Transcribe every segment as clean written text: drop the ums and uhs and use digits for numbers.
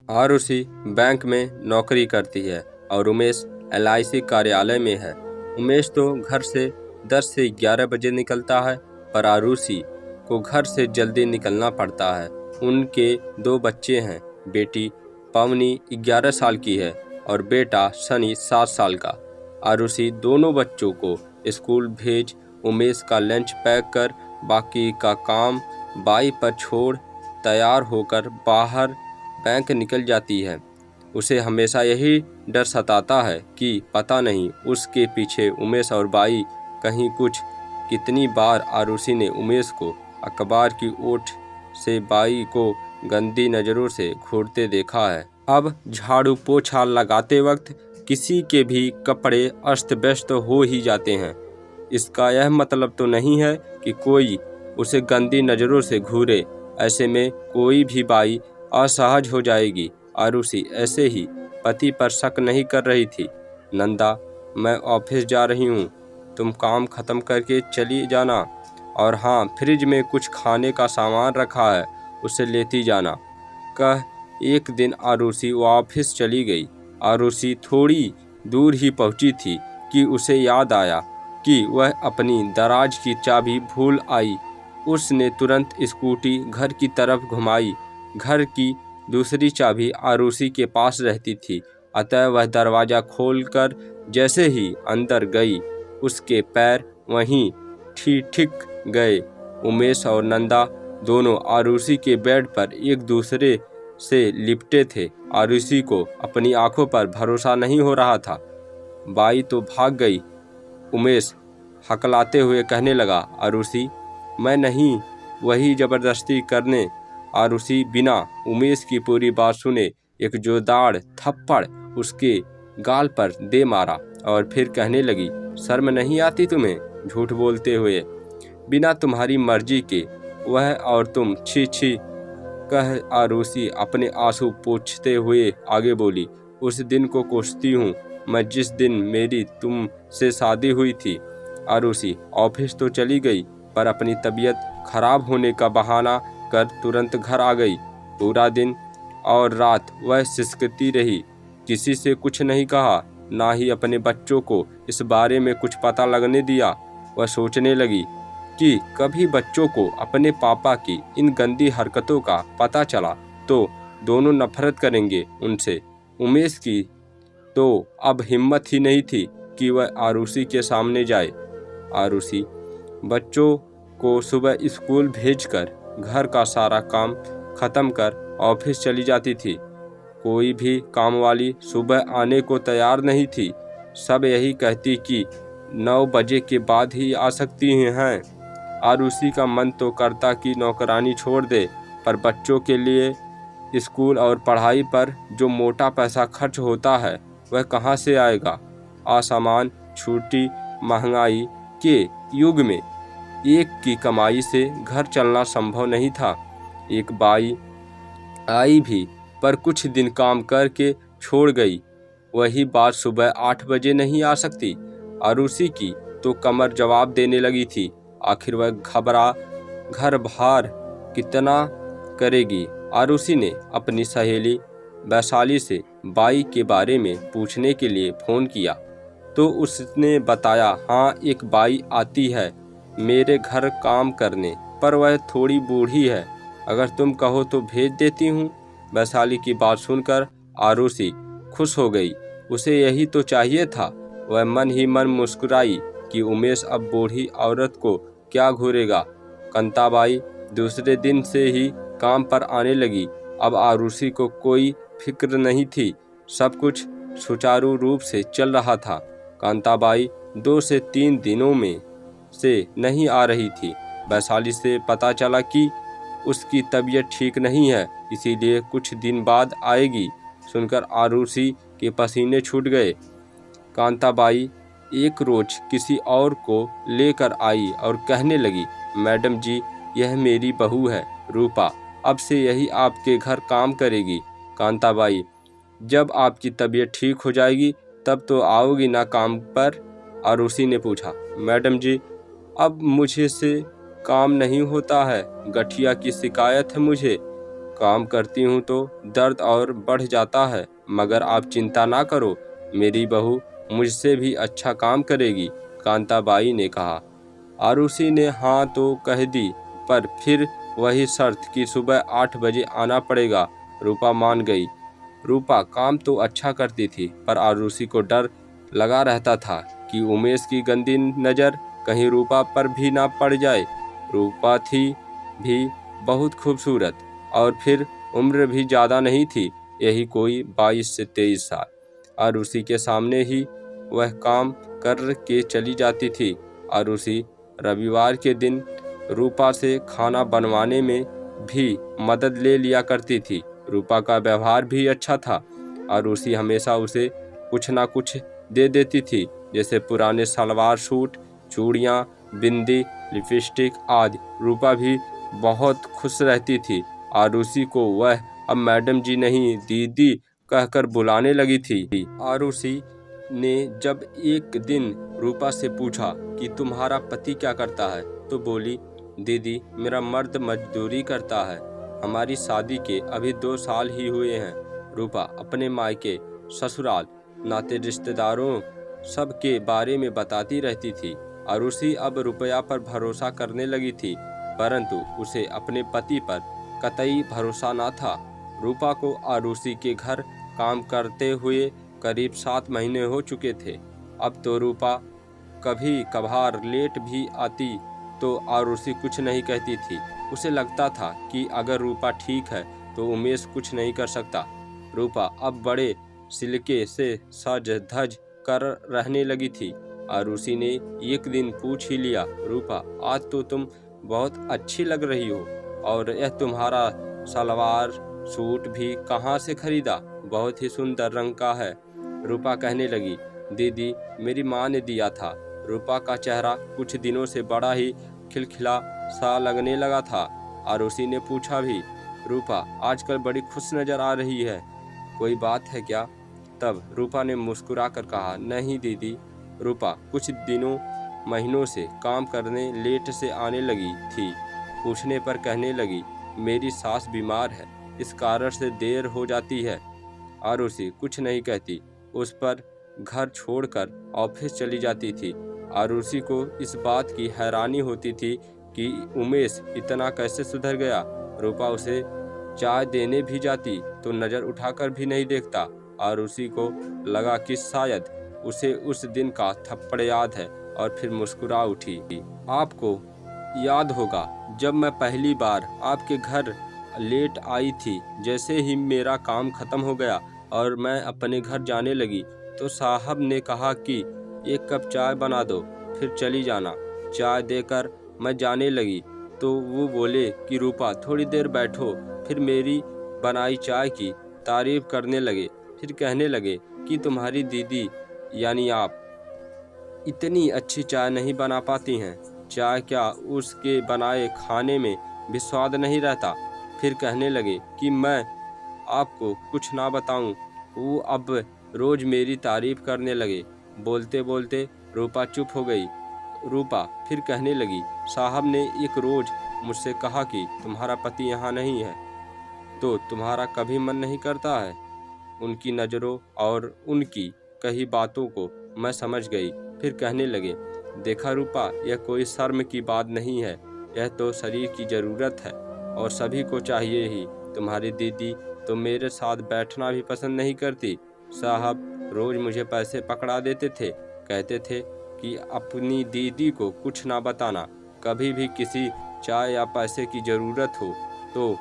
Arushi bank में नौकरी करती है और उमेश LIC कार्यालय में है। उमेश तो घर से 10 से 11 बजे निकलता है, पर आरुषि को घर से जल्दी निकलना पड़ता है। उनके 2 बच्चे हैं, बेटी पवनी 11 साल की है और बेटा सनी 7 साल का। आरुषि दोनों बच्चों को स्कूल भेज उमेश का लंच पैक कर बाकी का काम बाई पर छोड़ तैयार होकर बाहर बैंक निकल जाती है। उसे हमेशा यही डर सताता है कि पता नहीं उसके पीछे उमेश और बाई कहीं कुछ। कितनी बार आरुषि ने उमेश को अखबार की ओट से बाई को गंदी नज़रों से घूरते देखा है। अब झाड़ू पोछा लगाते वक्त किसी के भी कपड़े अस्त व्यस्त हो ही जाते हैं। इसका यह मतलब तो नहीं है कि कोई उसे गंदी नज़रों से घूरे। ऐसे में कोई भी बाई असहज हो जाएगी। आरुषि ऐसे ही पति पर शक नहीं कर रही थी। नंदा, मैं ऑफिस जा रही हूँ, तुम काम खत्म करके चली जाना, और हाँ, फ्रिज में कुछ खाने का सामान रखा है, उसे लेती जाना। कह एक दिन आरुषि ऑफिस चली गई। आरुषि थोड़ी दूर ही पहुँची थी कि उसे याद आया कि वह अपनी दराज की चाबी भूल आई। उसने तुरंत स्कूटी घर की तरफ घुमाई। घर की दूसरी चाबी आरुषि के पास रहती थी, अतः वह दरवाज़ा खोलकर जैसे ही अंदर गई, उसके पैर वहीं ठिक गए। उमेश और नंदा दोनों आरुषि के बेड पर एक दूसरे से लिपटे थे। आरुषि को अपनी आंखों पर भरोसा नहीं हो रहा था। बाई तो भाग गई। उमेश हकलाते हुए कहने लगा, आरुषि मैं नहीं, वही ज़बरदस्ती करने। आरुषि बिना उमेश की पूरी बात सुने एक जोरदार थप्पड़ उसके गाल पर दे मारा और फिर कहने लगी, शर्म नहीं आती तुम्हें झूठ बोलते हुए, बिना तुम्हारी मर्जी के वह और तुम, छी छी। कह आरुषि अपने आंसू पोंछते हुए आगे बोली, उस दिन को कोसती हूँ मैं जिस दिन मेरी तुम से शादी हुई थी। आरुषि ऑफिस तो चली गई, पर अपनी तबीयत खराब होने का बहाना कर तुरंत घर आ गई। पूरा दिन और रात वह सिसकती रही, किसी से कुछ नहीं कहा, ना ही अपने बच्चों को इस बारे में कुछ पता लगने दिया। वह सोचने लगी कि कभी बच्चों को अपने पापा की इन गंदी हरकतों का पता चला तो दोनों नफरत करेंगे उनसे। उमेश की तो अब हिम्मत ही नहीं थी कि वह आरुषि के सामने जाए। आरुषि बच्चों को सुबह स्कूल भेजकर घर का सारा काम खत्म कर ऑफिस चली जाती थी। कोई भी काम वाली सुबह आने को तैयार नहीं थी। सब यही कहती कि 9 बजे के बाद ही आ सकती हैं। आरुषि का मन तो करता कि नौकरानी छोड़ दे, पर बच्चों के लिए स्कूल और पढ़ाई पर जो मोटा पैसा खर्च होता है वह कहाँ से आएगा। असमान छूटी महंगाई के युग में एक की कमाई से घर चलना संभव नहीं था। एक बाई आई भी, पर कुछ दिन काम करके छोड़ गई। वही बात सुबह 8 बजे नहीं आ सकती। आरुषि की तो कमर जवाब देने लगी थी। आखिर वह घबरा घर भार कितना करेगी। आरुषि ने अपनी सहेली वैशाली से बाई के बारे में पूछने के लिए फ़ोन किया तो उसने बताया, हाँ एक बाई आती है मेरे घर काम करने, पर वह थोड़ी बूढ़ी है, अगर तुम कहो तो भेज देती हूँ। वैशाली की बात सुनकर आरुषि खुश हो गई। उसे यही तो चाहिए था। वह मन ही मन मुस्कुराई कि उमेश अब बूढ़ी औरत को क्या घूरेगा। कांताबाई दूसरे दिन से ही काम पर आने लगी। अब आरुषि को कोई फिक्र नहीं थी, सब कुछ सुचारू रूप से चल रहा था। कांताबाई 2 से 3 दिनों में से नहीं आ रही थी। वैशाली से पता चला कि उसकी तबीयत ठीक नहीं है, इसीलिए कुछ दिन बाद आएगी। सुनकर आरुषि के पसीने छूट गए। कांताबाई एक रोज किसी और को लेकर आई और कहने लगी, मैडम जी यह मेरी बहू है रूपा, अब से यही आपके घर काम करेगी। कांताबाई, जब आपकी तबीयत ठीक हो जाएगी तब तो आओगी ना काम पर। आरुषि ने पूछा, मैडम जी अब मुझे से काम नहीं होता है, गठिया की शिकायत है मुझे। काम करती हूँ तो दर्द और बढ़ जाता है, मगर आप चिंता ना करो, मेरी बहू मुझसे भी अच्छा काम करेगी, कांताबाई ने कहा। आरुषि ने हाँ तो कह दी, पर फिर वही शर्त कि सुबह 8 बजे आना पड़ेगा। रूपा मान गई। रूपा काम तो अच्छा करती थी, पर आरुषि को डर लगा रहता था कि उमेश की गंदी नज़र कहीं रूपा पर भी ना पड़ जाए। रूपा थी भी बहुत खूबसूरत, और फिर उम्र भी ज़्यादा नहीं थी, यही कोई 22 से 23 साल। आरुषि के सामने ही वह काम कर के चली जाती थी। आरुषि रविवार के दिन रूपा से खाना बनवाने में भी मदद ले लिया करती थी। रूपा का व्यवहार भी अच्छा था। आरुषि हमेशा उसे कुछ ना कुछ दे देती थी, जैसे पुराने सलवार सूट, चूड़ियाँ, बिंदी, लिपस्टिक आदि। रूपा भी बहुत खुश रहती थी। आरुषि को वह अब मैडम जी नहीं, दीदी कहकर बुलाने लगी थी। आरुषि ने जब एक दिन रूपा से पूछा कि तुम्हारा पति क्या करता है, तो बोली, दीदी मेरा मर्द मजदूरी करता है, हमारी शादी के अभी 2 साल ही हुए हैं। रूपा अपने मायके, ससुराल, नाते रिश्तेदारों सब के बारे में बताती रहती थी। आरुषि अब रुपया पर भरोसा करने लगी थी, परंतु उसे अपने पति पर कतई भरोसा न था। रूपा को आरुषि के घर काम करते हुए करीब 7 महीने हो चुके थे। अब तो रूपा कभी कभार लेट भी आती तो आरुषि कुछ नहीं कहती थी। उसे लगता था कि अगर रूपा ठीक है तो उमेश कुछ नहीं कर सकता। रूपा अब बड़े सिलके से सज धज कर रहने लगी थी। आरुषि ने एक दिन पूछ ही लिया, रूपा आज तो तुम बहुत अच्छी लग रही हो, और यह तुम्हारा सलवार सूट भी कहाँ से खरीदा, बहुत ही सुंदर रंग का है। रूपा कहने लगी, दीदी मेरी माँ ने दिया था। रूपा का चेहरा कुछ दिनों से बड़ा ही खिलखिला सा लगने लगा था। आरुषि ने पूछा भी, रूपा आजकल बड़ी खुश नजर आ रही है, कोई बात है क्या? तब रूपा ने मुस्कुराकर कहा, नहीं दीदी। रूपा कुछ दिनों महीनों से काम करने लेट से आने लगी थी। पूछने पर कहने लगी, मेरी सास बीमार है, इस कारण से देर हो जाती है। आरुषि कुछ नहीं कहती, उस पर घर छोड़कर ऑफिस चली जाती थी। आरुषि को इस बात की हैरानी होती थी कि उमेश इतना कैसे सुधर गया। रूपा उसे चाय देने भी जाती तो नज़र उठाकर भी नहीं देखता। आरुषि को लगा कि शायद उसे उस दिन का थप्पड़ याद है, और फिर मुस्कुरा उठी। आपको याद होगा जब मैं पहली बार आपके घर लेट आई थी, जैसे ही मेरा काम ख़त्म हो गया और मैं अपने घर जाने लगी तो साहब ने कहा कि 1 कप चाय बना दो, फिर चली जाना। चाय देकर मैं जाने लगी तो वो बोले कि रूपा थोड़ी देर बैठो, फिर मेरी बनाई चाय की तारीफ करने लगे। फिर कहने लगे कि तुम्हारी दीदी यानी आप इतनी अच्छी चाय नहीं बना पाती हैं, चाय क्या उसके बनाए खाने में भी स्वाद नहीं रहता। फिर कहने लगे कि मैं आपको कुछ ना बताऊं, वो अब रोज़ मेरी तारीफ करने लगे। बोलते बोलते रूपा चुप हो गई। रूपा फिर कहने लगी, साहब ने एक रोज़ मुझसे कहा कि तुम्हारा पति यहाँ नहीं है, तो तुम्हारा कभी मन नहीं करता है? उनकी नज़रों और उनकी कही बातों को मैं समझ गई। फिर कहने लगे, देखा रूपा, यह कोई शर्म की बात नहीं है, यह तो शरीर की ज़रूरत है और सभी को चाहिए ही। तुम्हारी दीदी तो मेरे साथ बैठना भी पसंद नहीं करती। साहब रोज़ मुझे पैसे पकड़ा देते थे, कहते थे कि अपनी दीदी को कुछ ना बताना, कभी भी किसी चाय या पैसे की ज़रूरत हो तो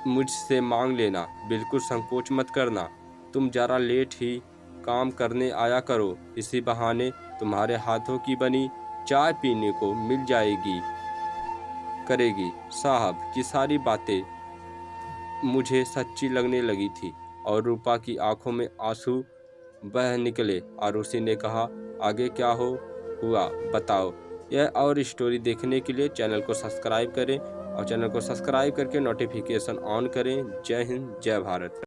मुझसे मांग लेना, बिल्कुल संकोच मत करना। तुम ज़रा लेट ही काम करने आया करो, इसी बहाने तुम्हारे हाथों की बनी चाय पीने को मिल जाएगी करेगी। साहब की सारी बातें मुझे सच्ची लगने लगी थी और रूपा की आंखों में आंसू बह निकले। आरुषि ने कहा, आगे क्या हुआ बताओ। यह और स्टोरी देखने के लिए चैनल को सब्सक्राइब करें, और चैनल को सब्सक्राइब करके नोटिफिकेशन ऑन करें। जय हिंद, जय भारत।